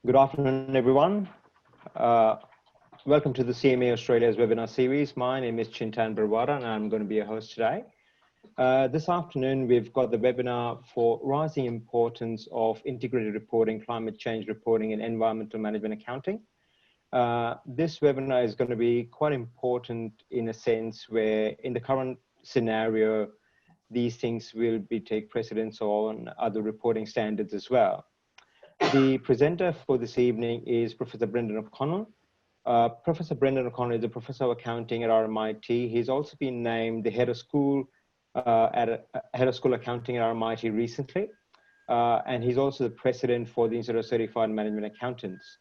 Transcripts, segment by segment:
Good afternoon, everyone. Welcome to the CMA Australia's webinar series. My name is Chintan Barwara, and I'm going to be your host today. This afternoon, we've got the webinar for rising importance of integrated reporting, climate change reporting, and environmental management accounting. This webinar is going to be quite important in a sense where in the current scenario, these things will take precedence on other reporting standards as well. The presenter for this evening is Professor Brendan O'Connell. Professor Brendan O'Connell is a professor of accounting at RMIT. He's also been named the head of school accounting at RMIT recently, and he's also the president for the Institute of Certified Management Accountants.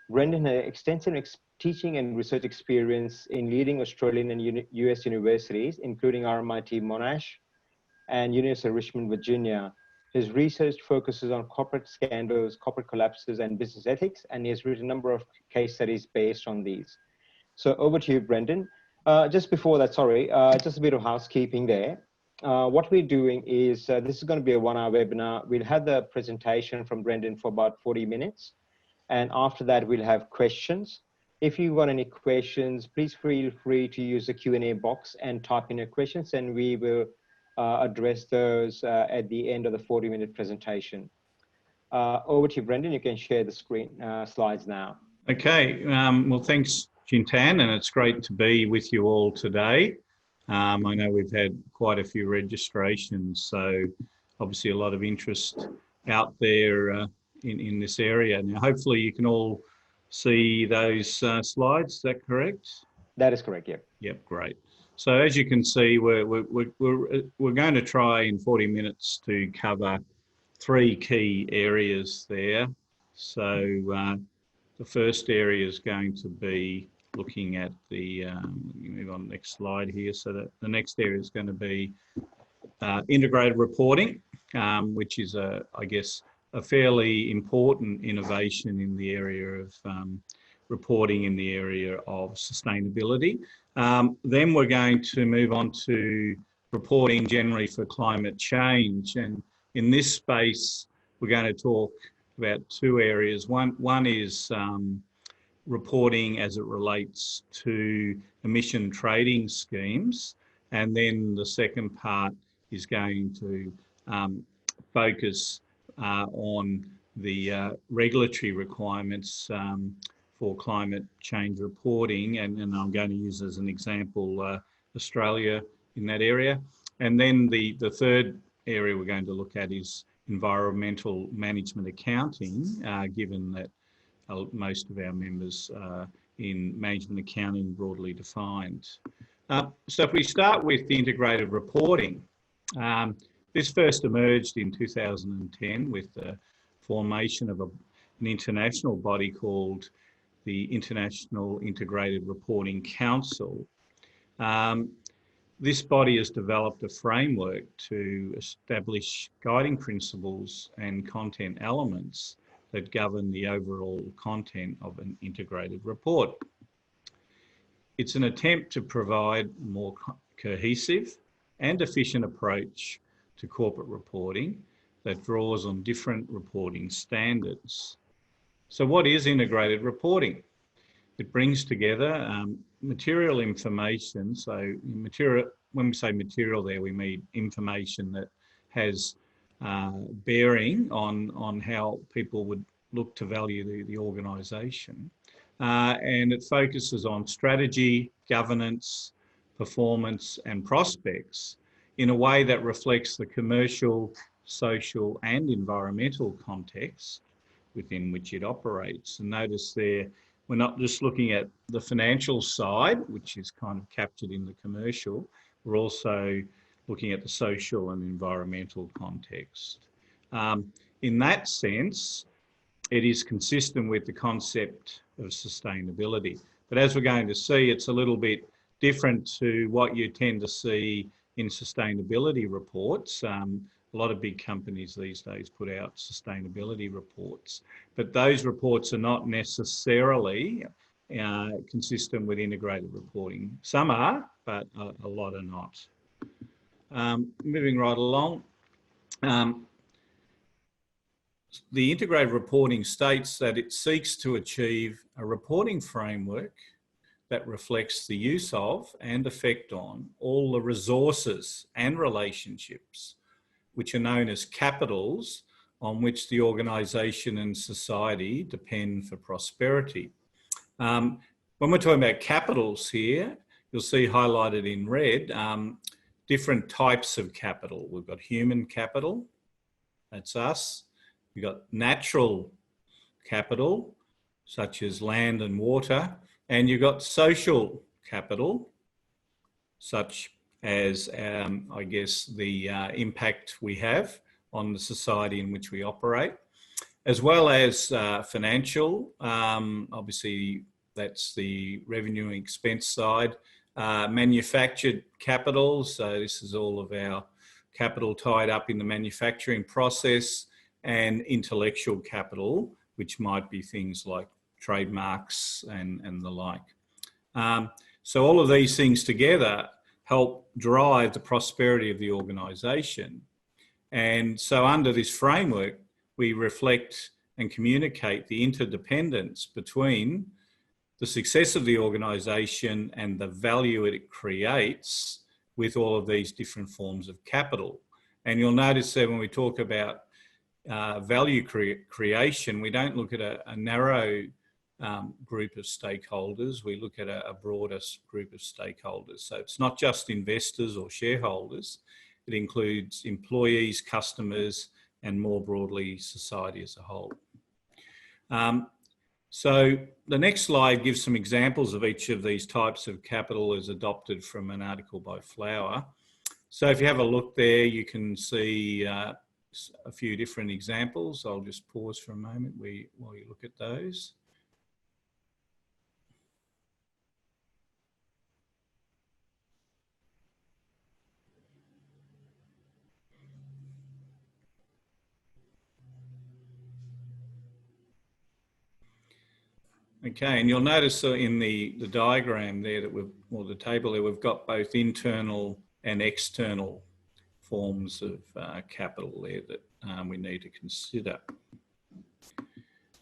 Brendan has extensive teaching and research experience in leading Australian and US universities, including RMIT Monash and University of Richmond, Virginia. His research focuses on corporate scandals, corporate collapses, and business ethics, and he has written a number of case studies based on these. So over to you, Brendan. Just before that, just a bit of housekeeping there. What we're doing is, this is going to be a 1-hour webinar. We'll have the presentation from Brendan for about 40 minutes. And after that, we'll have questions. If you've got any questions, please feel free to use the Q&A box and type in your questions, and we will address those at the end of the 40-minute presentation. Over to you, Brendan. You can share the screen slides now. Okay. Well, thanks, Chintan, and it's great to be with you all today. I know we've had quite a few registrations, so obviously a lot of interest out there in this area. Now, hopefully you can all see those slides. Is that correct? That is correct, yeah. Yep, great. So as you can see, we're going to try in 40 minutes to cover 3 key areas there. So the first area is going to be looking at the, move on the next slide here. So the next area is going to be integrated reporting, which is, I guess, a fairly important innovation in the area of reporting in the area of sustainability. Then we're going to move on to reporting generally for climate change. And in this space, we're going to talk about 2 areas. One is reporting as it relates to emission trading schemes. And then the second part is going to focus on the regulatory requirements for climate change reporting, and I'm going to use as an example Australia in that area. And then the third area we're going to look at is environmental management accounting, given that most of our members are in management accounting broadly defined. So if we start with the integrated reporting, this first emerged in 2010 with the formation of an international body called the International Integrated Reporting Council. This body has developed a framework to establish guiding principles and content elements that govern the overall content of an integrated report. It's an attempt to provide a more cohesive and efficient approach to corporate reporting that draws on different reporting standards. So what is integrated reporting? It brings together material information. So material, when we say material there, we mean information that has bearing on how people would look to value the organisation. And it focuses on strategy, governance, performance and prospects in a way that reflects the commercial, social and environmental context within which it operates. And notice there, we're not just looking at the financial side, which is kind of captured in the commercial, we're also looking at the social and environmental context. In that sense, it is consistent with the concept of sustainability. But as we're going to see, it's a little bit different to what you tend to see in sustainability reports. A lot of big companies these days put out sustainability reports, but those reports are not necessarily consistent with integrated reporting. Some are, but a lot are not. Moving right along. the integrated reporting states that it seeks to achieve a reporting framework that reflects the use of and effect on all the resources and relationships, which are known as capitals, on which the organisation and society depend for prosperity. When we're talking about capitals here, you'll see highlighted in red different types of capital. We've got human capital, that's us. We've got natural capital, such as land and water, and you've got social capital, such as, I guess, the impact we have on the society in which we operate, as well as financial. Obviously, that's the revenue and expense side. Manufactured capital, so this is all of our capital tied up in the manufacturing process, and intellectual capital, which might be things like trademarks and the like. So all of these things together help drive the prosperity of the organisation. And so under this framework, we reflect and communicate the interdependence between the success of the organisation and the value it creates with all of these different forms of capital. And you'll notice that when we talk about value creation, we don't look at a narrow group of stakeholders, we look at a broader group of stakeholders. So it's not just investors or shareholders, it includes employees, customers, and more broadly, society as a whole. So the next slide gives some examples of each of these types of capital as adopted from an article by Flower. So if you have a look there, you can see a few different examples. I'll just pause for a moment while you look at those. Okay, and you'll notice in the diagram there that or the table there, we've got both internal and external forms of capital there that we need to consider.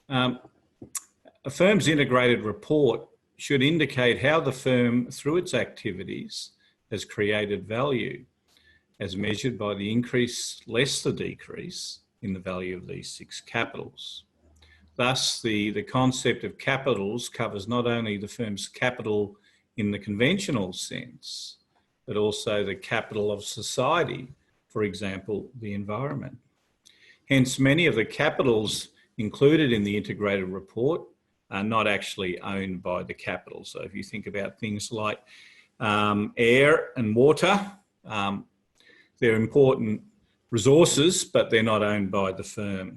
A firm's integrated report should indicate how the firm, through its activities, has created value as measured by the increase less the decrease in the value of these 6 capitals. Thus, the concept of capitals covers not only the firm's capital in the conventional sense, but also the capital of society, for example, the environment. Hence, many of the capitals included in the integrated report are not actually owned by the capital. So if you think about things like air and water, they're important resources, but they're not owned by the firm.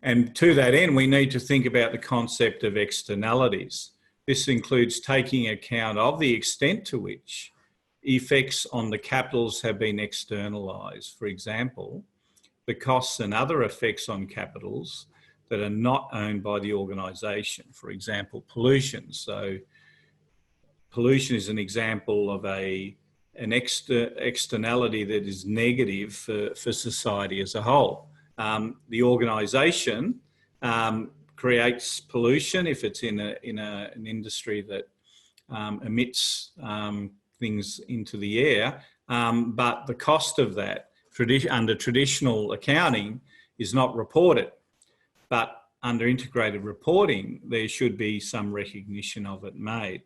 And to that end, we need to think about the concept of externalities. This includes taking account of the extent to which effects on the capitals have been externalised. For example, the costs and other effects on capitals that are not owned by the organisation. For example, pollution. So pollution is an example of an externality that is negative for society as a whole. The organisation creates pollution if it's in an industry that emits things into the air, but the cost of that under traditional accounting is not reported. But under integrated reporting, there should be some recognition of it made.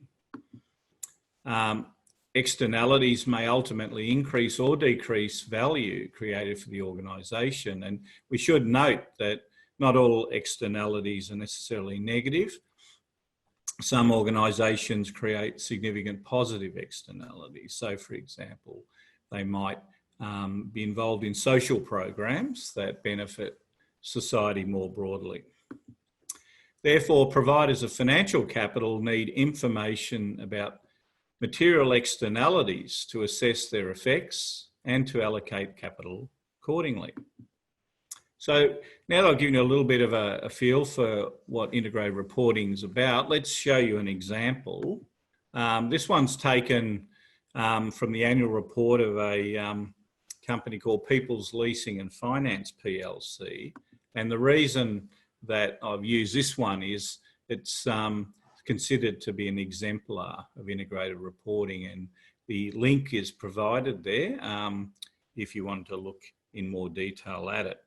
Externalities may ultimately increase or decrease value created for the organisation. And we should note that not all externalities are necessarily negative. Some organisations create significant positive externalities. So, for example, they might be involved in social programs that benefit society more broadly. Therefore, providers of financial capital need information about material externalities to assess their effects and to allocate capital accordingly. So now that I've given you a little bit of a feel for what integrated reporting is about, let's show you an example. This one's taken from the annual report of a company called People's Leasing and Finance PLC. And the reason that I've used this one is it's considered to be an exemplar of integrated reporting, and the link is provided there if you want to look in more detail at it.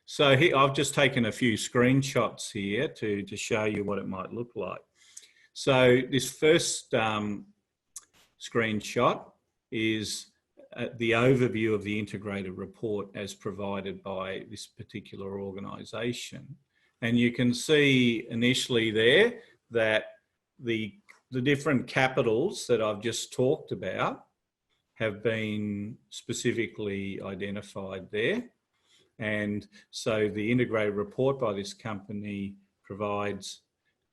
So here, I've just taken a few screenshots here to show you what it might look like. So this first screenshot is the overview of the integrated report as provided by this particular organisation. And you can see initially there that the different capitals that I've just talked about have been specifically identified there. And so the integrated report by this company provides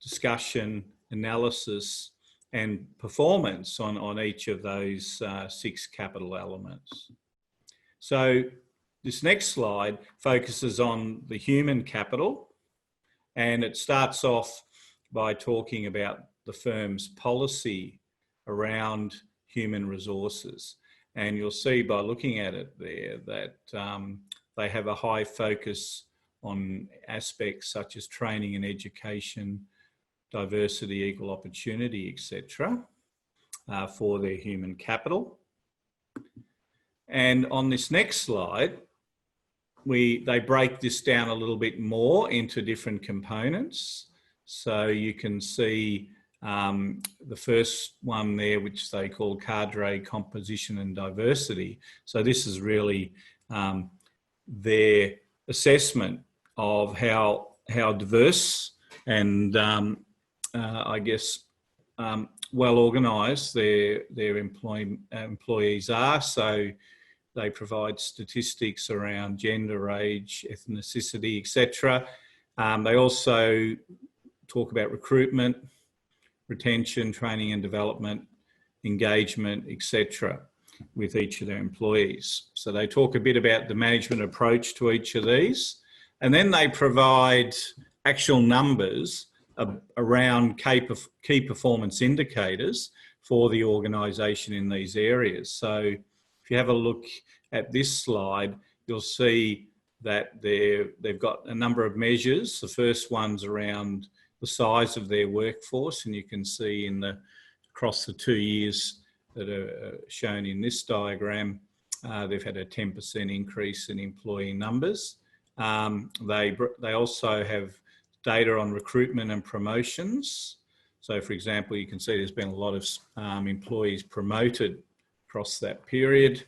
discussion, analysis, and performance on each of those 6 capital elements. So this next slide focuses on the human capital, and it starts off by talking about the firm's policy around human resources. And you'll see by looking at it there that they have a high focus on aspects such as training and education, diversity, equal opportunity, etc., for their human capital. And on this next slide, they break this down a little bit more into different components. So you can see the first one there, which they call cadre composition and diversity. So this is really their assessment of how diverse and I guess well organised their employees are. So they provide statistics around gender, age, ethnicity, etc. They also talk about recruitment, retention, training and development, engagement, etc. with each of their employees. So they talk a bit about the management approach to each of these, and then they provide actual numbers around key performance indicators for the organisation in these areas. So if you have a look at this slide, you'll see that they've got a number of measures. The first one's around the size of their workforce, and you can see across the 2 years that are shown in this diagram, they've had a 10% increase in employee numbers. They also have data on recruitment and promotions. So for example, you can see there's been a lot of employees promoted across that period.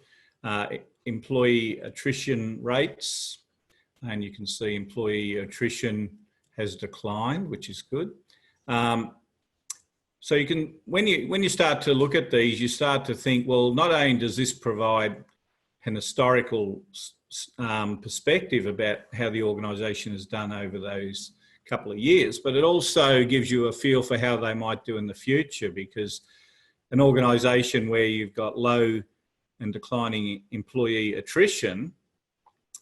Employee attrition rates, and you can see employee attrition has declined, which is good. So you can, when you start to look at these, you start to think, well, not only does this provide an historical perspective about how the organisation has done over those couple of years, but it also gives you a feel for how they might do in the future, because an organisation where you've got low and declining employee attrition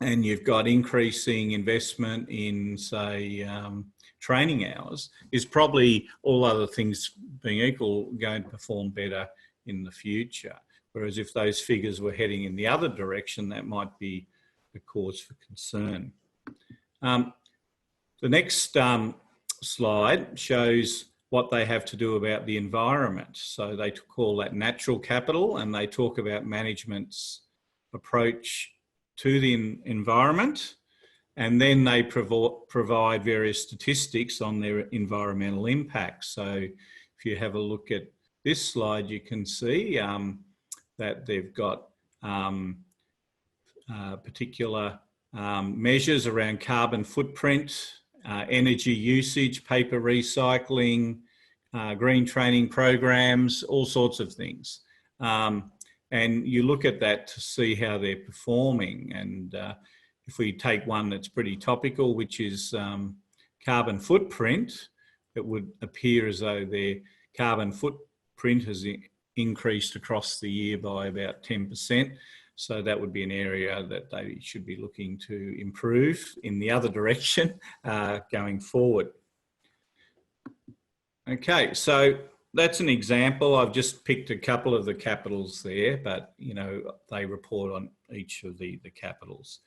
and you've got increasing investment in, say, training hours is probably, all other things being equal, going to perform better in the future. Whereas if those figures were heading in the other direction, that might be a cause for concern. The next slide shows what they have to do about the environment. So they call that natural capital, and they talk about management's approach to the environment. And then they provide various statistics on their environmental impact. So if you have a look at this slide, you can see that they've got particular measures around carbon footprint, energy usage, paper recycling, green training programs, all sorts of things. And you look at that to see how they're performing. And if we take one that's pretty topical, which is carbon footprint, it would appear as though their carbon footprint has increased across the year by about 10%. So that would be an area that they should be looking to improve in the other direction going forward. Okay, so that's an example. I've just picked a couple of the capitals there, but you know, they report on each of the capitals.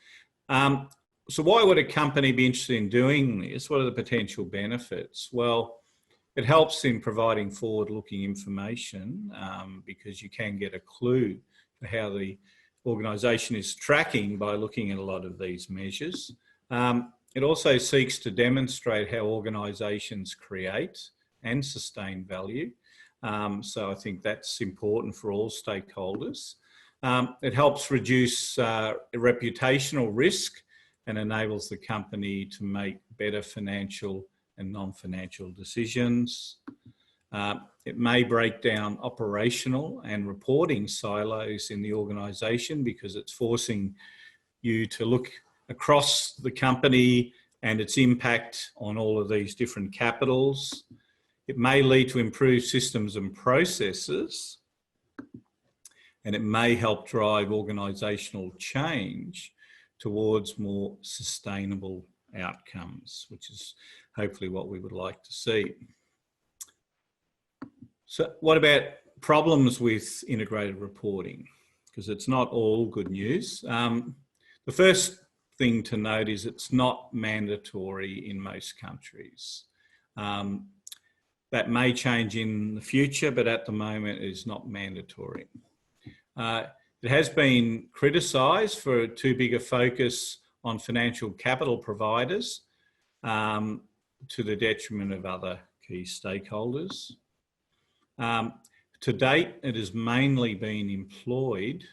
So why would a company be interested in doing this? What are the potential benefits? Well, it helps in providing forward-looking information because you can get a clue for how the organisation is tracking by looking at a lot of these measures. It also seeks to demonstrate how organisations create and sustain value. So I think that's important for all stakeholders. It helps reduce reputational risk and enables the company to make better financial and non-financial decisions. It may break down operational and reporting silos in the organisation because it's forcing you to look across the company and its impact on all of these different capitals. It may lead to improved systems and processes, and it may help drive organisational change towards more sustainable outcomes, which is hopefully what we would like to see. So what about problems with integrated reporting? Because it's not all good news. The first thing to note is it's not mandatory in most countries. That may change in the future, but at the moment it is not mandatory. It has been criticised for too big a focus on financial capital providers to the detriment of other key stakeholders. To date, it has mainly been employed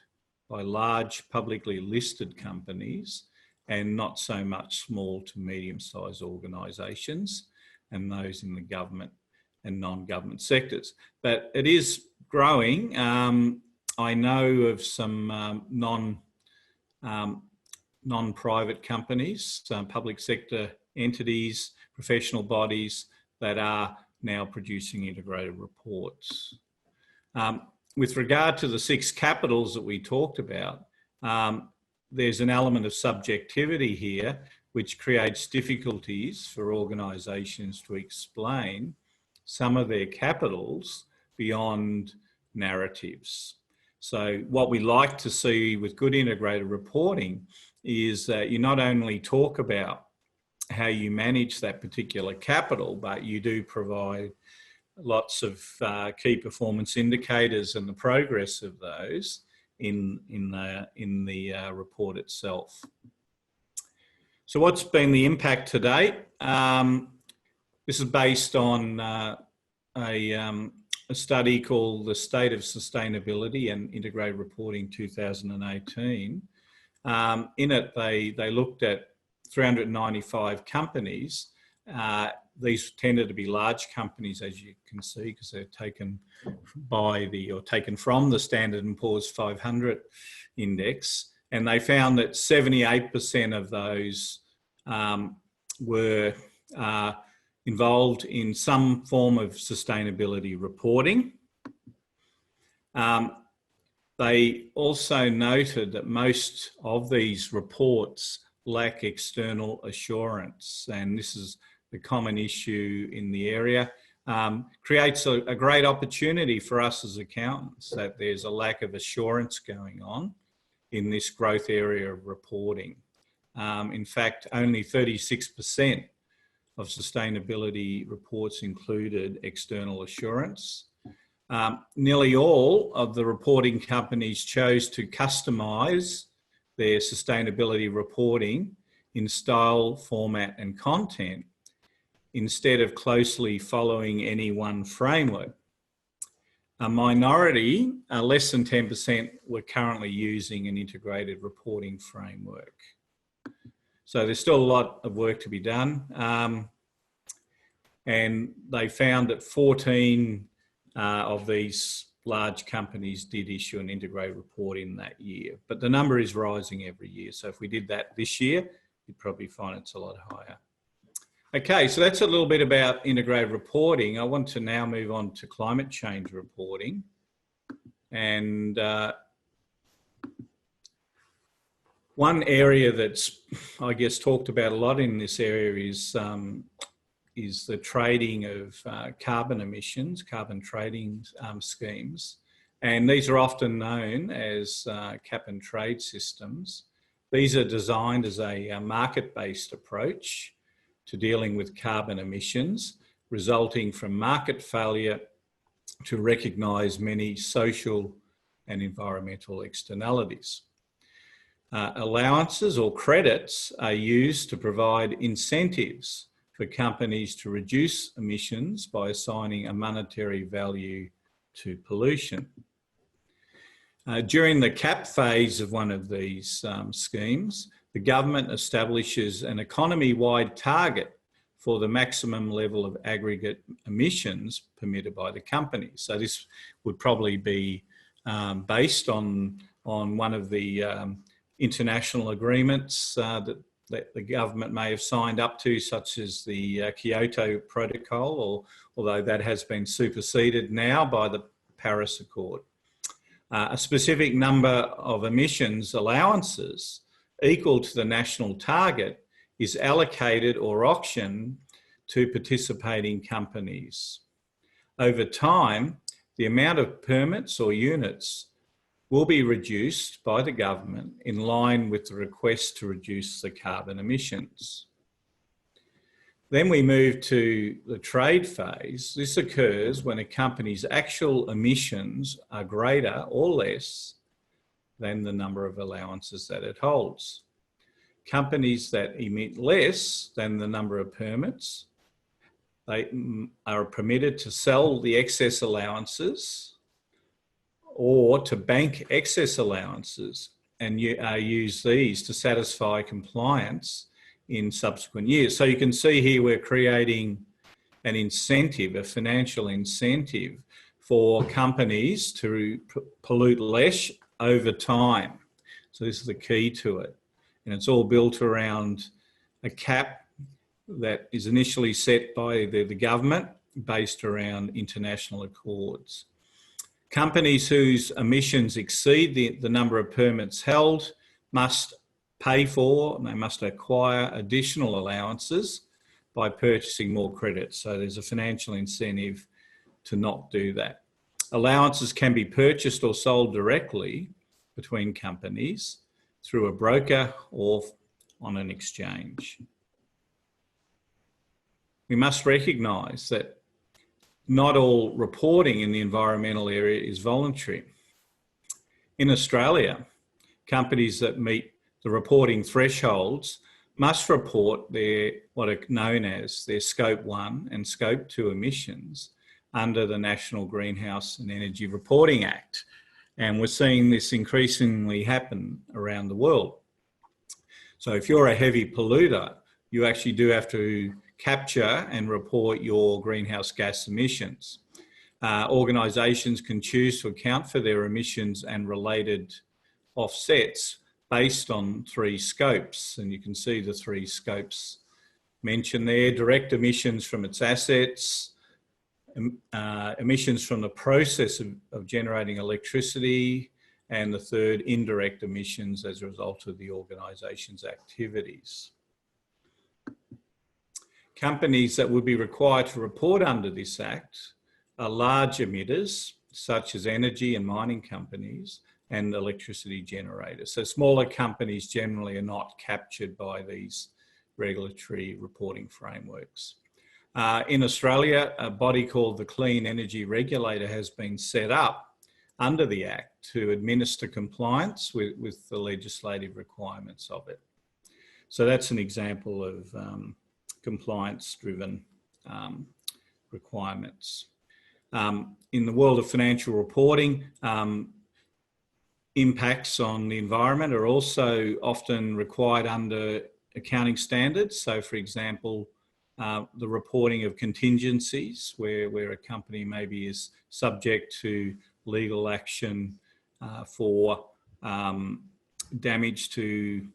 by large publicly listed companies and not so much small to medium-sized organisations and those in the government and non-government sectors. But it is growing. I know of some non-private companies, some public sector entities, professional bodies that are now producing integrated reports. With regard to the 6 capitals that we talked about, there's an element of subjectivity here which creates difficulties for organisations to explain some of their capitals beyond narratives. So what we like to see with good integrated reporting is that you not only talk about how you manage that particular capital, but you do provide lots of key performance indicators and the progress of those in the report itself. So what's been the impact to date? This is based on a study called the State of Sustainability and Integrated Reporting 2018. In it, they looked at 395 companies. These tended to be large companies, as you can see, because they're taken from the Standard & Poor's 500 index. And they found that 78% of those were involved in some form of sustainability reporting. They also noted that most of these reports lack external assurance, and this is the common issue in the area. Creates a great opportunity for us as accountants that there's a lack of assurance going on in this growth area of reporting. In fact, only 36% of sustainability reports included external assurance. Nearly all of the reporting companies chose to customise their sustainability reporting in style, format and content instead of closely following any one framework. A minority, less than 10%, were currently using an integrated reporting framework. So there's still a lot of work to be done. And they found that 14 of these large companies did issue an integrated report in that year, but the number is rising every year. So if we did that this year, you'd probably find it's a lot higher. Okay, so that's a little bit about integrated reporting. I want to now move on to climate change reporting. And one area that's, I guess, talked about a lot in this area is the trading of carbon emissions, carbon trading schemes. And these are often known as cap and trade systems. These are designed as a market-based approach to dealing with carbon emissions, resulting from market failure to recognise many social and environmental externalities. Allowances or credits are used to provide incentives for companies to reduce emissions by assigning a monetary value to pollution. During the cap phase of one of these schemes, the government establishes an economy-wide target for the maximum level of aggregate emissions permitted by the company. So this would probably be based on one of the international agreements that the government may have signed up to, such as the Kyoto Protocol, or although that has been superseded now by the Paris Accord. A specific number of emissions allowances equal to the national target is allocated or auctioned to participating companies. Over time, the amount of permits or units will be reduced by the government in line with the request to reduce the carbon emissions. Then we move to the trade phase. This occurs when a company's actual emissions are greater or less than the number of allowances that it holds. Companies that emit less than the number of permits, they are permitted to sell the excess allowances or to bank excess allowances and use these to satisfy compliance in subsequent years. So you can see here we're creating an incentive, a financial incentive for companies to pollute less over time. So this is the key to it. And it's all built around a cap that is initially set by the government based around international accords. Companies whose emissions exceed the number of permits held must pay for, they must acquire additional allowances by purchasing more credits. So there's a financial incentive to not do that. Allowances can be purchased or sold directly between companies through a broker or on an exchange. We must recognise that not all reporting in the environmental area is voluntary. In Australia, companies that meet the reporting thresholds must report their what are known as their Scope 1 and Scope 2 emissions under the National Greenhouse and Energy Reporting Act. And we're seeing this increasingly happen around the world. So if you're a heavy polluter, you actually do have to capture and report your greenhouse gas emissions. Organisations can choose to account for their emissions and related offsets based on 3 scopes. And you can see the 3 scopes mentioned there: direct emissions from its assets, emissions from the process of generating electricity, and the third, indirect emissions as a result of the organisation's activities. Companies that would be required to report under this Act are large emitters, such as energy and mining companies, and electricity generators. So smaller companies generally are not captured by these regulatory reporting frameworks. In Australia, a body called the Clean Energy Regulator has been set up under the Act to administer compliance with the legislative requirements of it. So that's an example of compliance-driven requirements. In the world of financial reporting, impacts on the environment are also often required under accounting standards. So for example, the reporting of contingencies where a company maybe is subject to legal action for damage to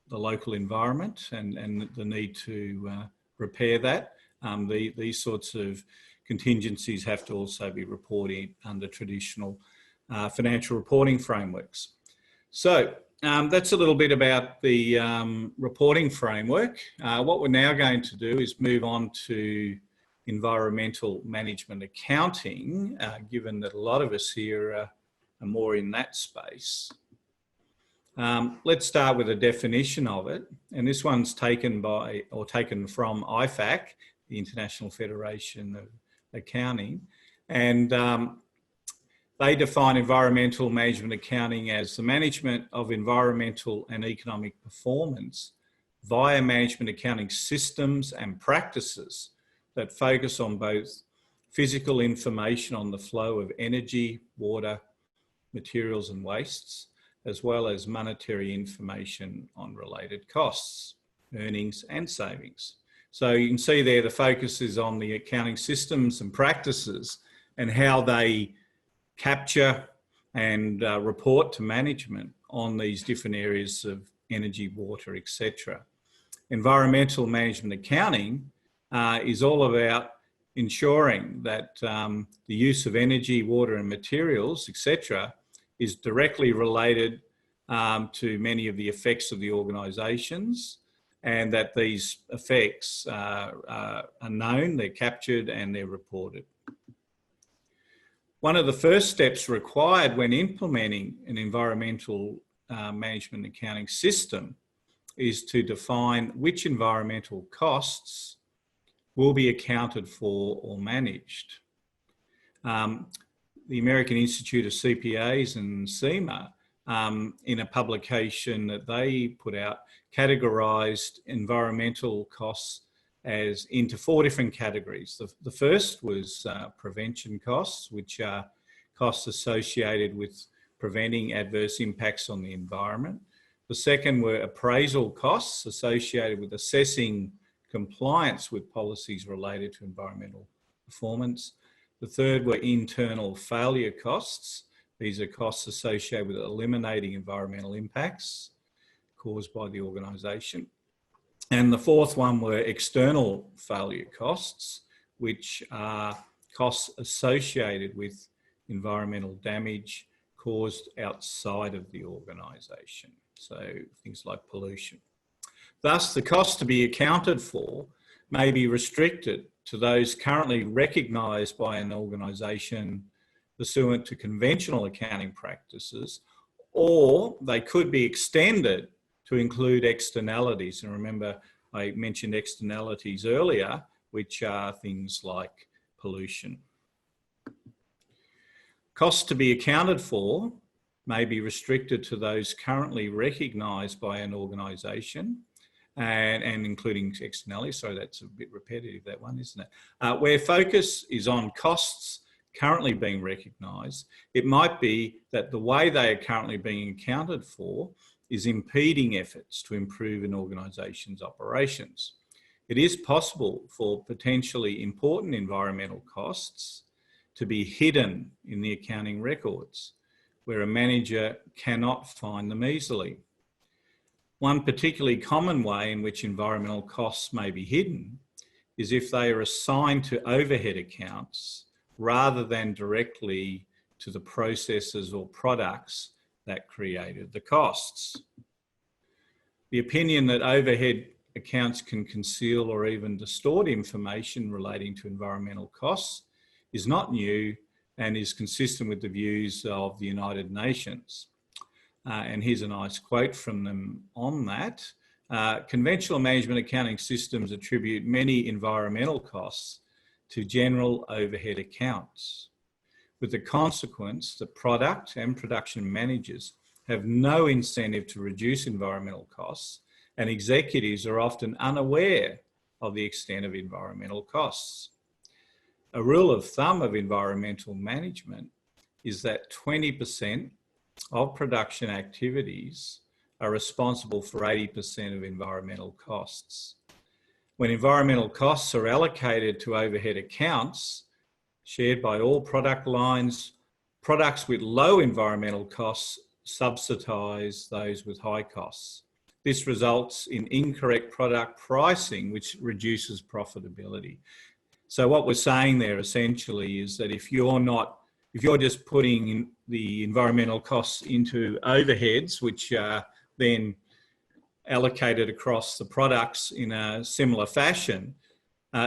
the local environment and the need to repair that. These sorts of contingencies have to also be reported under traditional financial reporting frameworks. So that's a little bit about the reporting framework. What we're now going to do is move on to environmental management accounting, given that a lot of us here are more in that space. Let's start with a definition of it. And this one's taken from IFAC, the International Federation of Accounting. And they define environmental management accounting as the management of environmental and economic performance via management accounting systems and practices that focus on both physical information on the flow of energy, water, materials and wastes, as well as monetary information on related costs, earnings and savings. So you can see there the focus is on the accounting systems and practices and how they capture and report to management on these different areas of energy, water, etc. Environmental management accounting is all about ensuring that the use of energy, water and materials, etc., is directly related to many of the effects of the organisations, and that these effects are known, they're captured and they're reported. One of the first steps required when implementing an environmental management accounting system is to define which environmental costs will be accounted for or managed. The American Institute of CPAs and CIMA, in a publication that they put out, categorised environmental costs as into 4 different categories. The first was prevention costs, which are costs associated with preventing adverse impacts on the environment. The second were appraisal costs associated with assessing compliance with policies related to environmental performance. The third were internal failure costs. These are costs associated with eliminating environmental impacts caused by the organisation. And the fourth one were external failure costs, which are costs associated with environmental damage caused outside of the organisation. So things like pollution. Thus, the costs to be accounted for may be restricted to those currently recognised by an organisation pursuant to conventional accounting practices, or they could be extended to include externalities. And remember, I mentioned externalities earlier, which are things like pollution. Costs to be accounted for may be restricted to those currently recognised by an organisation, and including externalities. So that's a bit repetitive, that one, isn't it? Where focus is on costs currently being recognised, it might be that the way they are currently being accounted for is impeding efforts to improve an organisation's operations. It is possible for potentially important environmental costs to be hidden in the accounting records, where a manager cannot find them easily. One particularly common way in which environmental costs may be hidden is if they are assigned to overhead accounts rather than directly to the processes or products that created the costs. The opinion that overhead accounts can conceal or even distort information relating to environmental costs is not new and is consistent with the views of the United Nations. And here's a nice quote from them on that. Conventional management accounting systems attribute many environmental costs to general overhead accounts, with the consequence that product and production managers have no incentive to reduce environmental costs, and executives are often unaware of the extent of environmental costs. A rule of thumb of environmental management is that 20% of production activities are responsible for 80% of environmental costs. When environmental costs are allocated to overhead accounts shared by all product lines, products with low environmental costs subsidise those with high costs. This results in incorrect product pricing, which reduces profitability. So what we're saying there essentially is that if you're just putting in the environmental costs into overheads, which are then allocated across the products in a similar fashion,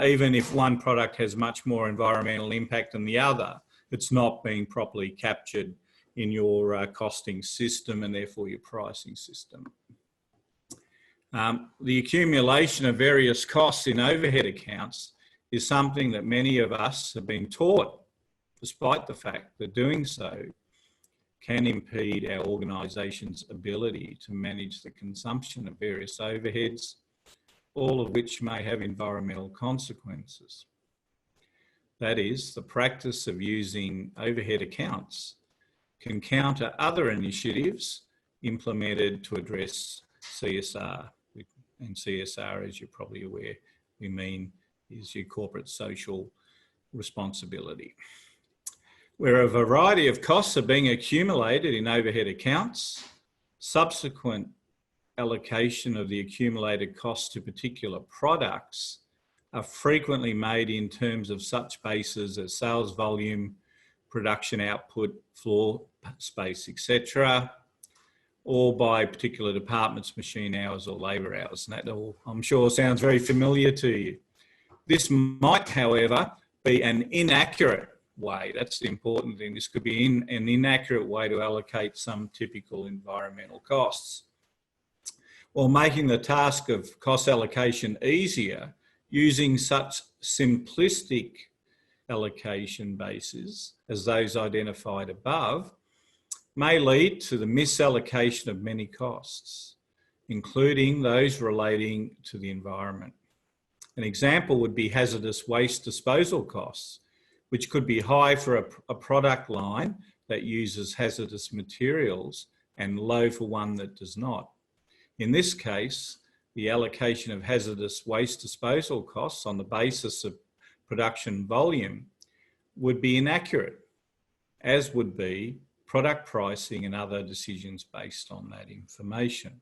even if one product has much more environmental impact than the other, it's not being properly captured in your costing system and therefore your pricing system. The accumulation of various costs in overhead accounts is something that many of us have been taught, despite the fact that doing so can impede our organisation's ability to manage the consumption of various overheads, all of which may have environmental consequences. That is, the practice of using overhead accounts can counter other initiatives implemented to address CSR. And CSR, as you're probably aware, we mean is your corporate social responsibility. Where a variety of costs are being accumulated in overhead accounts, subsequent allocation of the accumulated costs to particular products are frequently made in terms of such bases as sales volume, production output, floor space, etc., or by particular departments, machine hours or labour hours. And that all, I'm sure, sounds very familiar to you. This might, however, be an inaccurate way. That's the important thing. This could be an inaccurate way to allocate some typical environmental costs. While making the task of cost allocation easier, using such simplistic allocation bases as those identified above may lead to the misallocation of many costs, including those relating to the environment. An example would be hazardous waste disposal costs, which could be high for a product line that uses hazardous materials and low for one that does not. In this case, the allocation of hazardous waste disposal costs on the basis of production volume would be inaccurate, as would be product pricing and other decisions based on that information.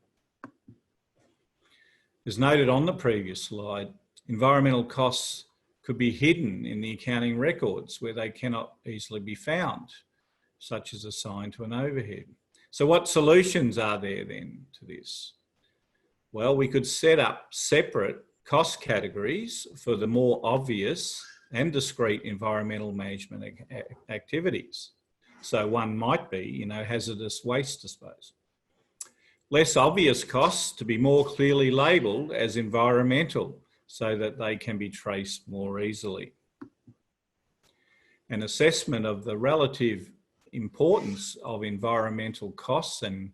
As noted on the previous slide, environmental costs could be hidden in the accounting records where they cannot easily be found, such as assigned to an overhead. So what solutions are there then to this? Well, we could set up separate cost categories for the more obvious and discrete environmental management activities. So one might be, hazardous waste disposal. Less obvious costs to be more clearly labelled as environmental so that they can be traced more easily. An assessment of the relative importance of environmental costs and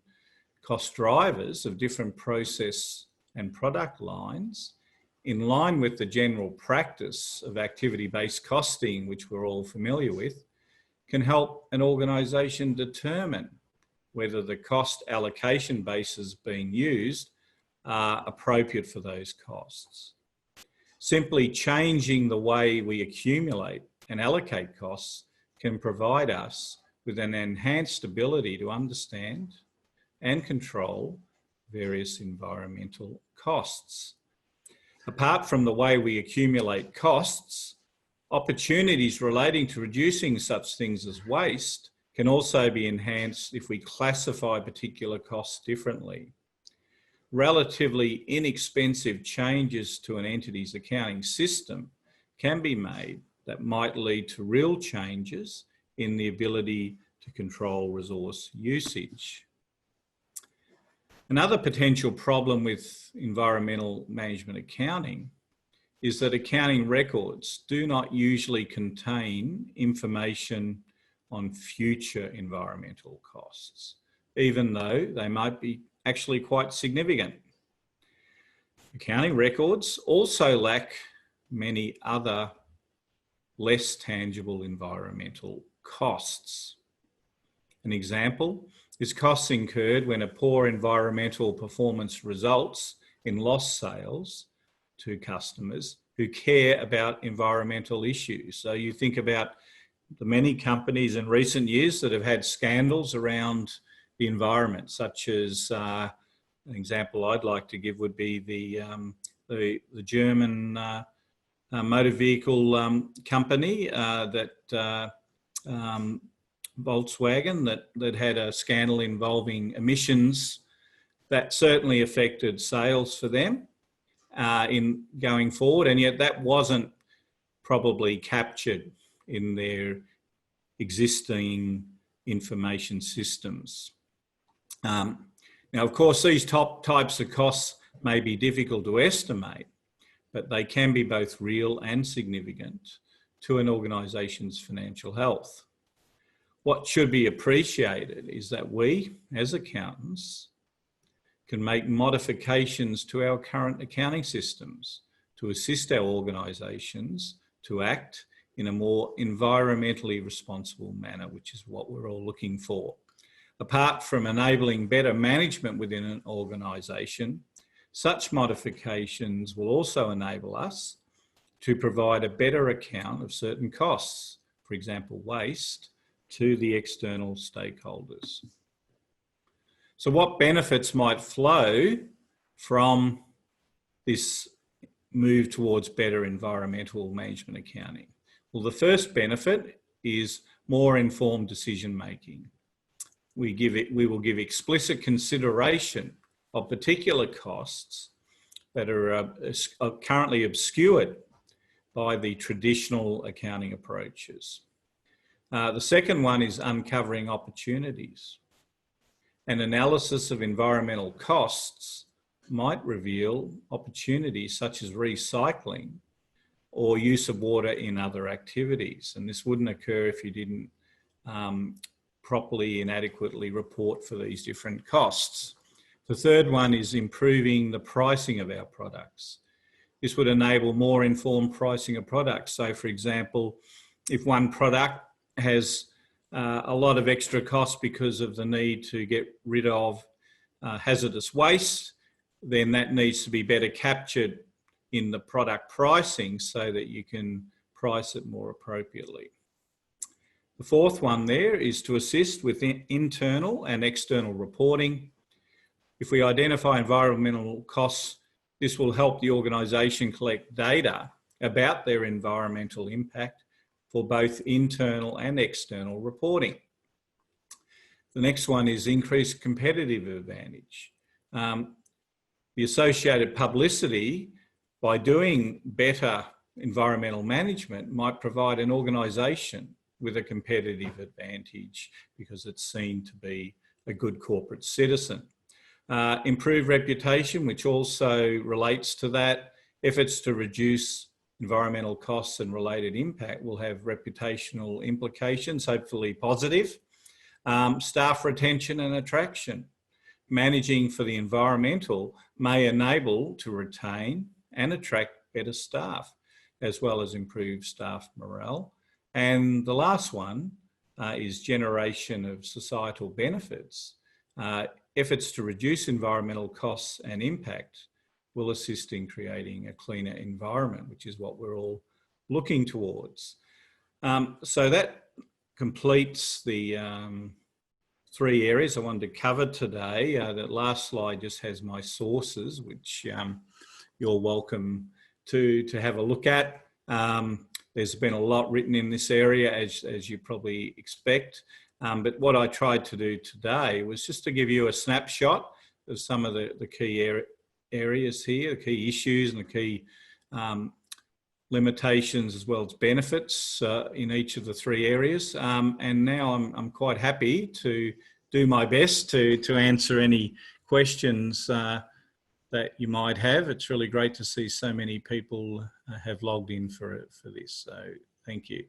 cost drivers of different process and product lines, in line with the general practice of activity-based costing, which we're all familiar with, can help an organisation determine whether the cost allocation bases being used are appropriate for those costs. Simply changing the way we accumulate and allocate costs can provide us with an enhanced ability to understand and control various environmental costs. Apart from the way we accumulate costs, opportunities relating to reducing such things as waste can also be enhanced if we classify particular costs differently. Relatively inexpensive changes to an entity's accounting system can be made that might lead to real changes in the ability to control resource usage. Another potential problem with environmental management accounting is that accounting records do not usually contain information on future environmental costs, even though they might be actually quite significant. Accounting records also lack many other less tangible environmental costs. An example is costs incurred when a poor environmental performance results in lost sales to customers who care about environmental issues. So you think about the many companies in recent years that have had scandals around the environment, such as an example I'd like to give would be the German motor vehicle company Volkswagen that had a scandal involving emissions that certainly affected sales for them in going forward, and yet that wasn't probably captured in their existing information systems. Now, of course, these types of costs may be difficult to estimate, but they can be both real and significant to an organisation's financial health. What should be appreciated is that we, as accountants, can make modifications to our current accounting systems to assist our organisations to act in a more environmentally responsible manner, which is what we're all looking for. Apart from enabling better management within an organisation, such modifications will also enable us to provide a better account of certain costs, for example, waste, to the external stakeholders. So what benefits might flow from this move towards better environmental management accounting? Well, the first benefit is more informed decision making. We will give explicit consideration of particular costs that are currently obscured by the traditional accounting approaches. The second one is uncovering opportunities. An analysis of environmental costs might reveal opportunities such as recycling or use of water in other activities. And this wouldn't occur if you didn't properly and adequately report for these different costs. The third one is improving the pricing of our products. This would enable more informed pricing of products. So, for example, if one product has a lot of extra costs because of the need to get rid of hazardous waste, then that needs to be better captured in the product pricing so that you can price it more appropriately. The fourth one there is to assist with internal and external reporting. If we identify environmental costs, this will help the organisation collect data about their environmental impact for both internal and external reporting. The next one is increased competitive advantage. The associated publicity by doing better environmental management might provide an organisation with a competitive advantage because it's seen to be a good corporate citizen. Improved reputation, which also relates to that. Efforts to reduce environmental costs and related impact will have reputational implications, hopefully positive. Staff retention and attraction. Managing for the environmental may enable to retain and attract better staff, as well as improve staff morale. And the last one is generation of societal benefits. Efforts to reduce environmental costs and impact will assist in creating a cleaner environment, which is what we're all looking towards. So that completes the 3 areas I wanted to cover today. That last slide just has my sources, which you're welcome to have a look at. There's been a lot written in this area, as you probably expect. But what I tried to do today was just to give you a snapshot of some of the key areas here, the key issues and the key limitations as well as benefits in each of the 3 areas. And now I'm quite happy to do my best to answer any questions that you might have. It's really great to see so many people have logged in for this. So thank you.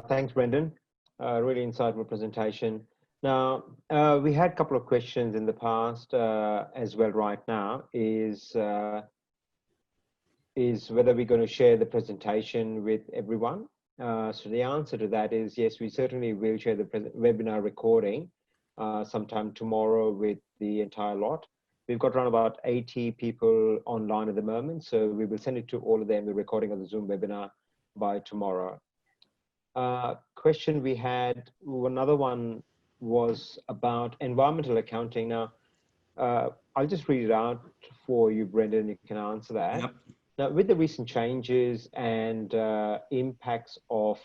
Thanks, Brendan. Really insightful presentation. Now, we had a couple of questions in the past as well right now, is whether we're going to share the presentation with everyone. So the answer to that is yes, we certainly will share the webinar recording sometime tomorrow with the entire lot. We've got around about 80 people online at the moment, so we will send it to all of them, the recording of the Zoom webinar, by tomorrow. Question we had, another one was about environmental accounting. Now, I'll just read it out for you, Brendan, you can answer that. Yep. Now, with the recent changes and impacts of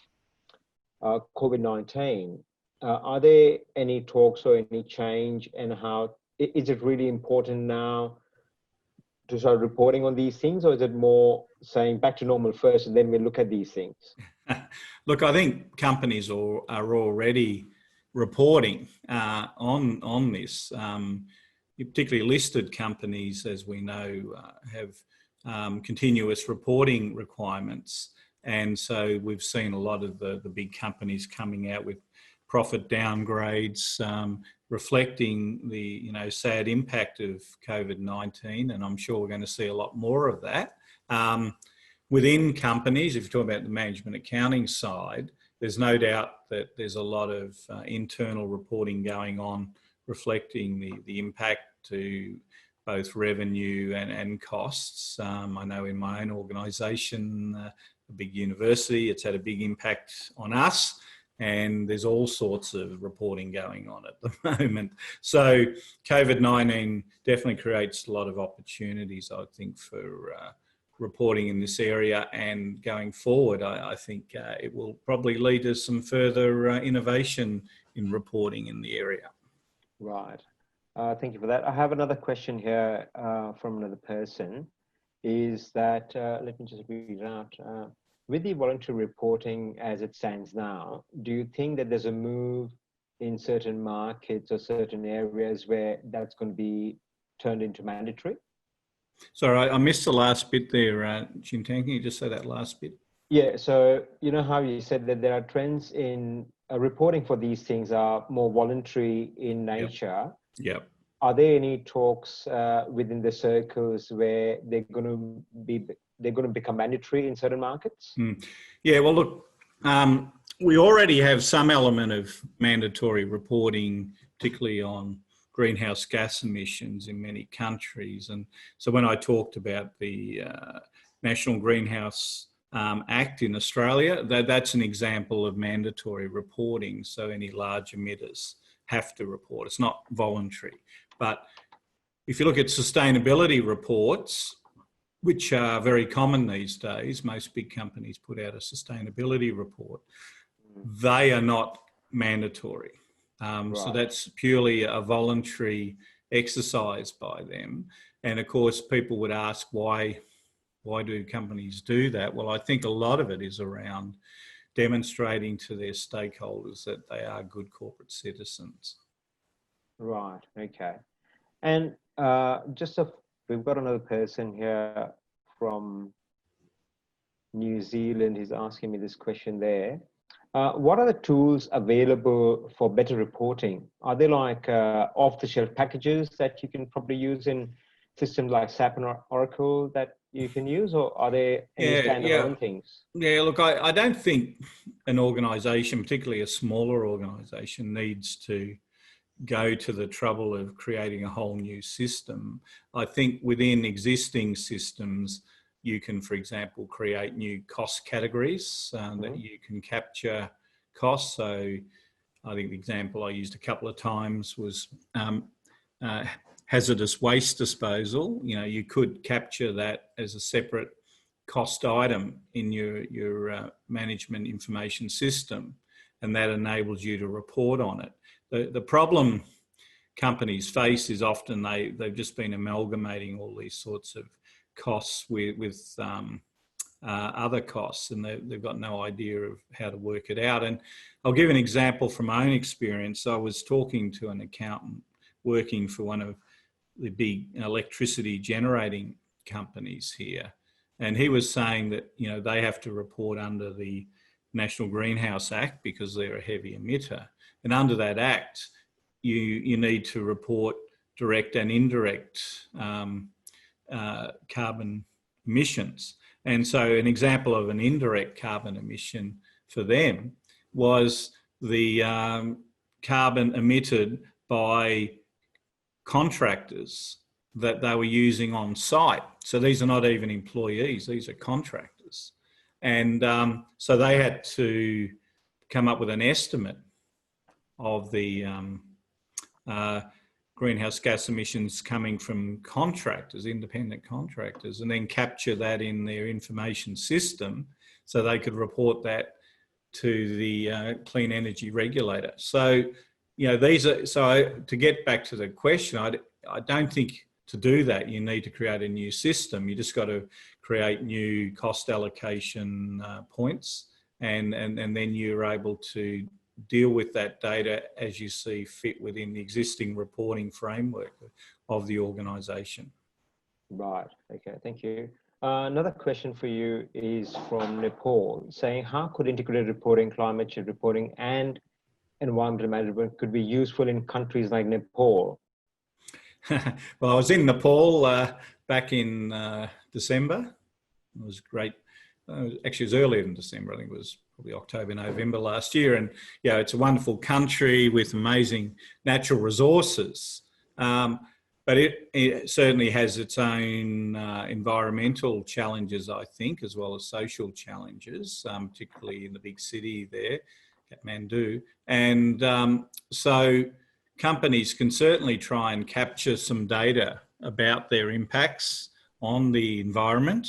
COVID-19, are there any talks or any change, and how is it really important now to start reporting on these things, or is it more saying back to normal first and then we'll look at these things? Look, I think companies are already reporting on this. Particularly listed companies, as we know, have continuous reporting requirements. And so we've seen a lot of the big companies coming out with profit downgrades, reflecting the sad impact of COVID-19, and I'm sure we're going to see a lot more of that. Within companies, if you're talking about the management accounting side, there's no doubt that there's a lot of internal reporting going on, reflecting the impact to both revenue and costs. I know in my own organisation, a big university, it's had a big impact on us, and there's all sorts of reporting going on at the moment. So COVID-19 definitely creates a lot of opportunities, I think, for reporting in this area, and going forward, I think it will probably lead to some further innovation in reporting in the area. Right. Thank you for that. I have another question here from another person. Is that, let me just read it out. With the voluntary reporting as it stands now, do you think that there's a move in certain markets or certain areas where that's going to be turned into mandatory? Sorry, I missed the last bit there, Chintan. Can you just say that last bit? Yeah, so you know how you said that there are trends in reporting for these things are more voluntary in nature. Yep. Are there any talks within the circles where they're going to become mandatory in certain markets? Yeah, well, look, we already have some element of mandatory reporting, particularly on greenhouse gas emissions in many countries. And so when I talked about the National Greenhouse Act in Australia, that's an example of mandatory reporting. So any large emitters have to report. It's not voluntary. But if you look at sustainability reports, which are very common these days, most big companies put out a sustainability report, they are not mandatory. Right. So that's purely a voluntary exercise by them. And of course, people would ask, why do companies do that? Well, I think a lot of it is around demonstrating to their stakeholders that they are good corporate citizens. Right, okay. And we've got another person here from New Zealand. He's asking me this question there. What are the tools available for better reporting? Are they like off-the-shelf packages that you can probably use in systems like SAP and Oracle that you can use, or are there any standalone things? Yeah, look, I don't think an organisation, particularly a smaller organisation, needs to go to the trouble of creating a whole new system. I think within existing systems, you can, for example, create new cost categories that you can capture costs. So I think the example I used a couple of times was hazardous waste disposal. You could capture that as a separate cost item in your management information system, and that enables you to report on it. The problem companies face is often they've just been amalgamating all these sorts of costs with other costs, and they've got no idea of how to work it out. And I'll give an example from my own experience. I was talking to an accountant working for one of the big electricity generating companies here, and he was saying that they have to report under the National Greenhouse Act because they're a heavy emitter, and under that act you need to report direct and indirect carbon emissions. And so an example of an indirect carbon emission for them was the carbon emitted by contractors that they were using on site. So these are not even employees, these are contractors. And so they had to come up with an estimate of the greenhouse gas emissions coming from contractors, independent contractors, and then capture that in their information system so they could report that to the clean energy regulator. So, to get back to the question, I don't think to do that you need to create a new system. You just got to create new cost allocation points and then you're able to deal with that data as you see fit within the existing reporting framework of the organisation. Right. Okay. Thank you. Another question for you is from Nepal, saying how could integrated reporting, climate change reporting, and environmental management could be useful in countries like Nepal? Well, I was in Nepal back in December. It was great. Actually, it was earlier in December. I think it was probably October, November last year. And yeah, it's a wonderful country with amazing natural resources. But it certainly has its own environmental challenges, I think, as well as social challenges, particularly in the big city there, Kathmandu. And so companies can certainly try and capture some data about their impacts on the environment,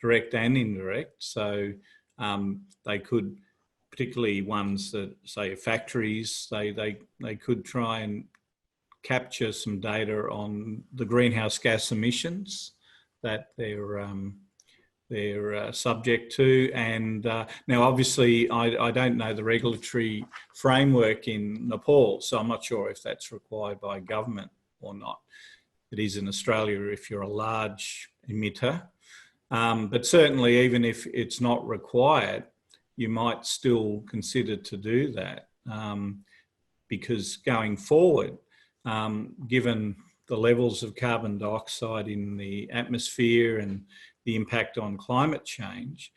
direct and indirect. So they could, particularly ones that say factories, they could try and capture some data on the greenhouse gas emissions that they're subject to. And now, obviously, I don't know the regulatory framework in Nepal, so I'm not sure if that's required by government or not. It is in Australia if you're a large emitter. But certainly, even if it's not required, you might still consider to do that because going forward, given the levels of carbon dioxide in the atmosphere and the impact on climate change,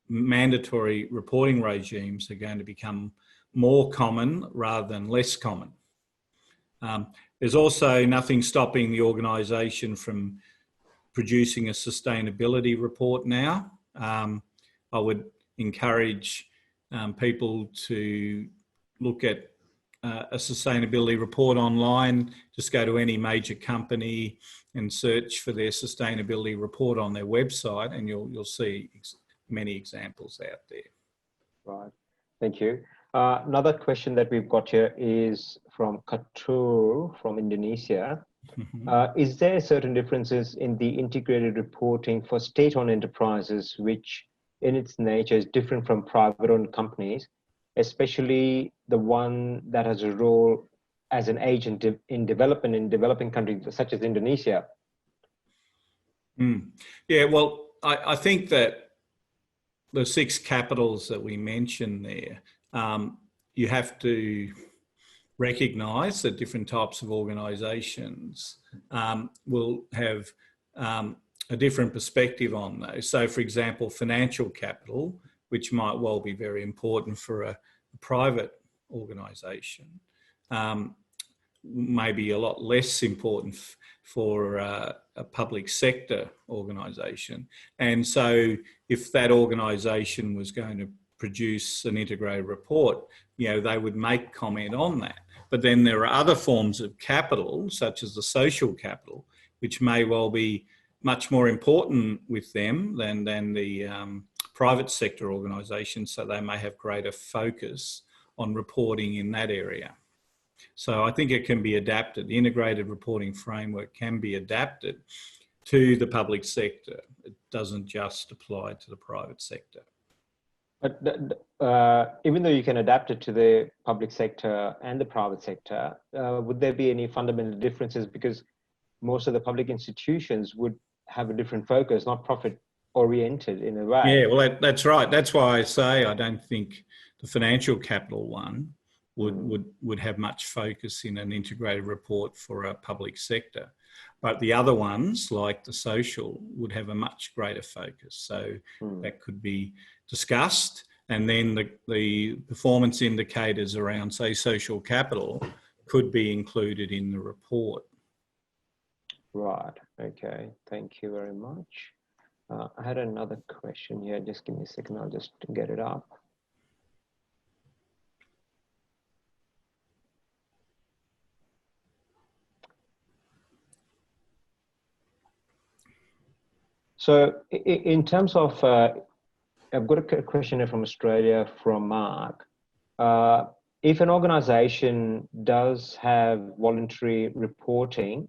mandatory reporting regimes are going to become more common rather than less common. There's also nothing stopping the organisation from producing a sustainability report now. I would encourage people to look at a sustainability report online. Just go to any major company and search for their sustainability report on their website, and you'll see many examples out there. Right. Thank you. Another question that we've got here is from Katur from Indonesia. Is there certain differences in the integrated reporting for state-owned enterprises, which in its nature is different from private-owned companies, especially the one that has a role as an agent in development in developing countries such as Indonesia? Yeah, well, I think that the 6 capitals that we mentioned there, you have to recognise that different types of organisations will have a different perspective on those. So, for example, financial capital, which might well be very important for a private organisation, may be a lot less important for a public sector organisation. And so if that organisation was going to produce an integrated report, they would make comment on that. But then there are other forms of capital, such as the social capital, which may well be much more important with them than the private sector organisations, so they may have greater focus on reporting in that area. So I think it can be adapted. The integrated reporting framework can be adapted to the public sector. It doesn't just apply to the private sector. But even though you can adapt it to the public sector and the private sector, would there be any fundamental differences? Because most of the public institutions would have a different focus, not profit-oriented in a way. Yeah, well, that's right. That's why I say I don't think the financial capital one would have much focus in an integrated report for a public sector. But the other ones, like the social, would have a much greater focus. So that could be discussed. And then the performance indicators around, say, social capital could be included in the report. Right. Okay. Thank you very much. I had another question here. Just give me a second. I'll just get it up. So in terms of, I've got a question here from Australia from Mark. If an organization does have voluntary reporting,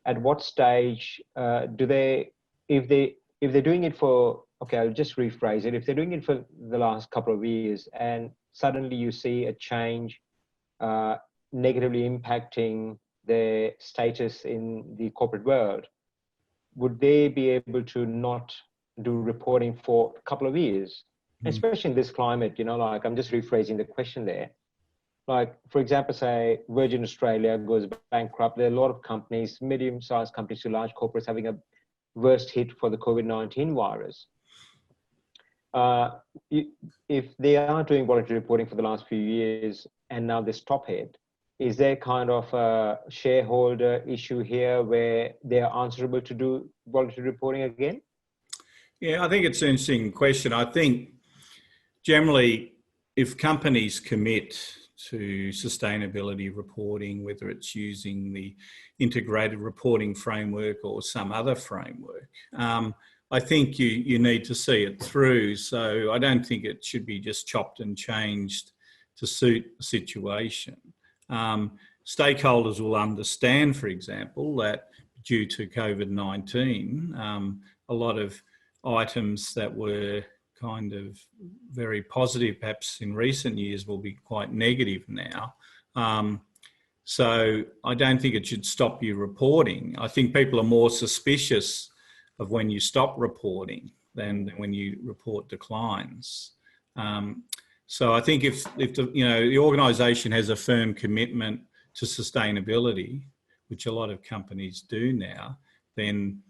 at what stage do they, if they're doing it for okay, I'll just rephrase it. If they're doing it for the last couple of years and suddenly you see a change negatively impacting their status in the corporate world, would they be able to not do reporting for a couple of years? Especially in this climate, like I'm just rephrasing the question there. Like, for example, say Virgin Australia goes bankrupt. There are a lot of companies, medium-sized companies to large corporates, having a worst hit for the COVID-19 virus. If they are doing voluntary reporting for the last few years and now they stop it, is there kind of a shareholder issue here where they are answerable to do voluntary reporting again? Yeah, I think it's an interesting question. I think generally, if companies commit to sustainability reporting, whether it's using the integrated reporting framework or some other framework, I think you need to see it through. So I don't think it should be just chopped and changed to suit the situation. Stakeholders will understand, for example, that due to COVID-19, a lot of items that were kind of very positive perhaps in recent years will be quite negative now. So I don't think it should stop you reporting. I think people are more suspicious of when you stop reporting than when you report declines. So I think if the organisation has a firm commitment to sustainability, which a lot of companies do now, then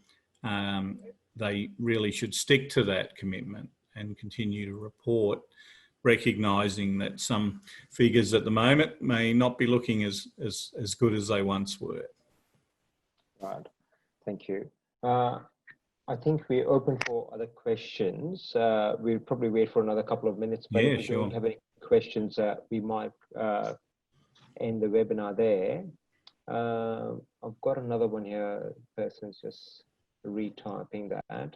they really should stick to that commitment and continue to report, recognising that some figures at the moment may not be looking as good as they once were. Right, thank you. I think we're open for other questions. We'll probably wait for another couple of minutes, but if you don't have any questions, we might end the webinar there. I've got another one here. The person's just retyping that.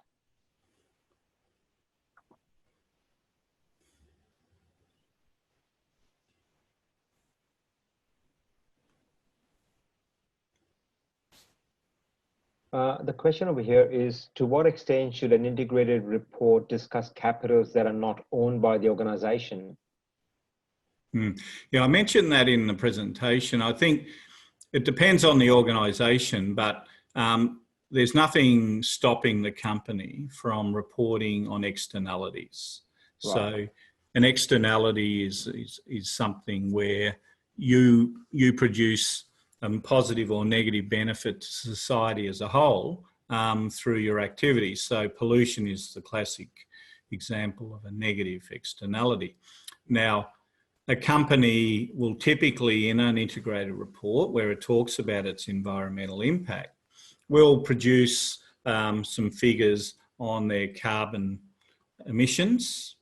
The question over here is, to what extent should an integrated report discuss capitals that are not owned by the organization? Yeah, I mentioned that in the presentation. I think it depends on the organisation, but there's nothing stopping the company from reporting on externalities. Right. So an externality is something where you produce positive or negative benefit to society as a whole through your activities. So pollution is the classic example of a negative externality. Now, a company will typically, in an integrated report where it talks about its environmental impact, will produce some figures on their carbon emissions.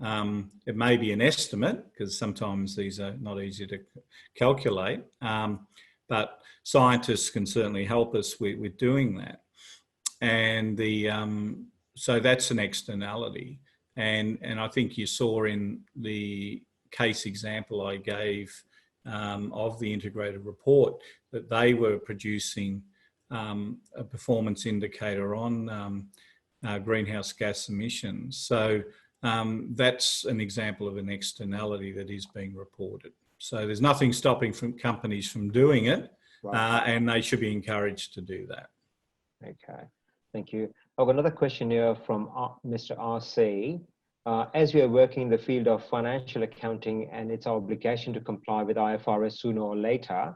It may be an estimate, because sometimes these are not easy to calculate, but scientists can certainly help us with doing that. And so that's an externality. And I think you saw in the case example I gave of the integrated report that they were producing a performance indicator on greenhouse gas emissions. So that's an example of an externality that is being reported. So there's nothing stopping companies from doing it, right. And they should be encouraged to do that. Okay, thank you. I've got another question here from Mr. RC. As we are working in the field of financial accounting and it's our obligation to comply with IFRS sooner or later,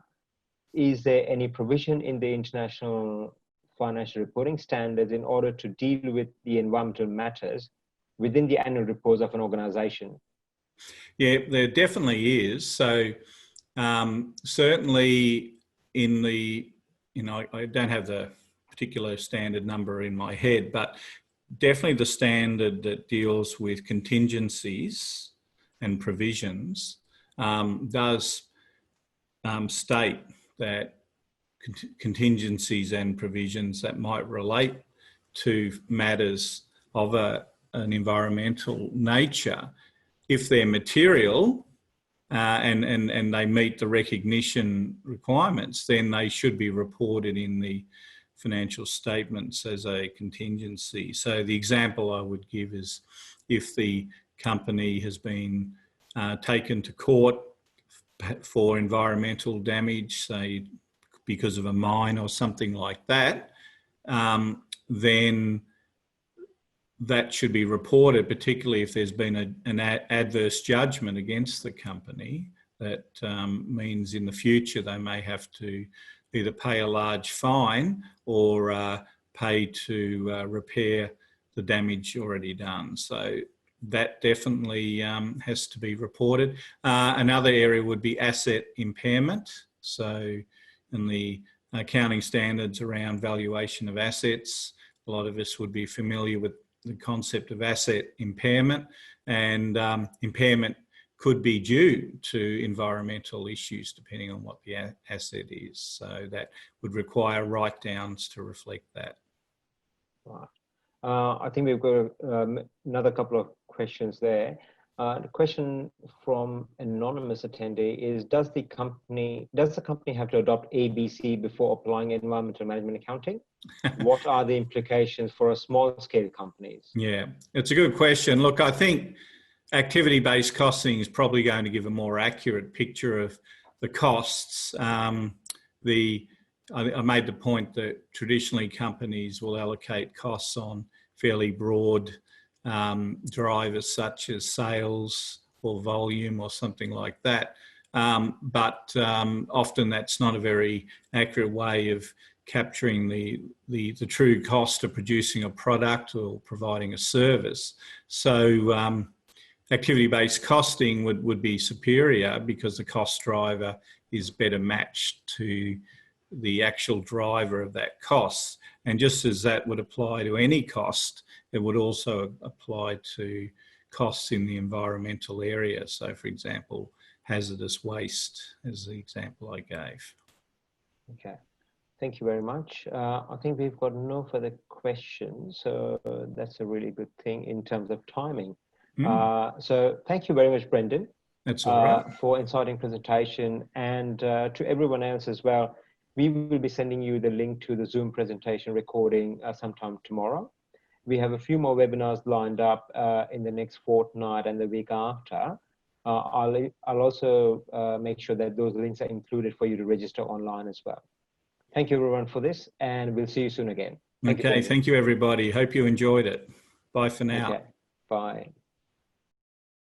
is there any provision in the international financial reporting standards in order to deal with the environmental matters within the annual reports of an organization? Yeah, there definitely is. So certainly in the, I don't have the particular standard number in my head, but definitely the standard that deals with contingencies and provisions does state that contingencies and provisions that might relate to matters of an environmental nature, if they're material and they meet the recognition requirements, then they should be reported in the financial statements as a contingency. So the example I would give is if the company has been taken to court for environmental damage, say because of a mine or something like that, then that should be reported, particularly if there's been an adverse judgment against the company. That means in the future they may have to either pay a large fine or pay to repair the damage already done. So that definitely has to be reported. Another area would be asset impairment. So in the accounting standards around valuation of assets, a lot of us would be familiar with the concept of asset impairment, and impairment could be due to environmental issues depending on what the asset is. So that would require write-downs to reflect that. Right. I think we've got another couple of questions there. The question from anonymous attendee is: Does the company have to adopt ABC before applying environmental management accounting? What are the implications for small-scale companies? Yeah, it's a good question. Look, I think activity-based costing is probably going to give a more accurate picture of the costs. I made the point that traditionally companies will allocate costs on fairly broad drivers such as sales or volume or something like that. But often that's not a very accurate way of capturing the true cost of producing a product or providing a service. So activity-based costing would be superior because the cost driver is better matched to the actual driver of that cost. And just as that would apply to any cost, it would also apply to costs in the environmental area. So for example, hazardous waste is the example I gave. Okay, thank you very much. I think we've got no further questions, so that's a really good thing in terms of timing. So thank you very much, Brendan. That's all right. For exciting presentation, and to everyone else as well. We will be sending you the link to the Zoom presentation recording sometime tomorrow. We have a few more webinars lined up in the next fortnight and the week after. I'll also make sure that those links are included for you to register online as well. Thank you everyone for this, and we'll see you soon again. Thank you, everybody. Hope you enjoyed it. Bye for now. Okay, bye.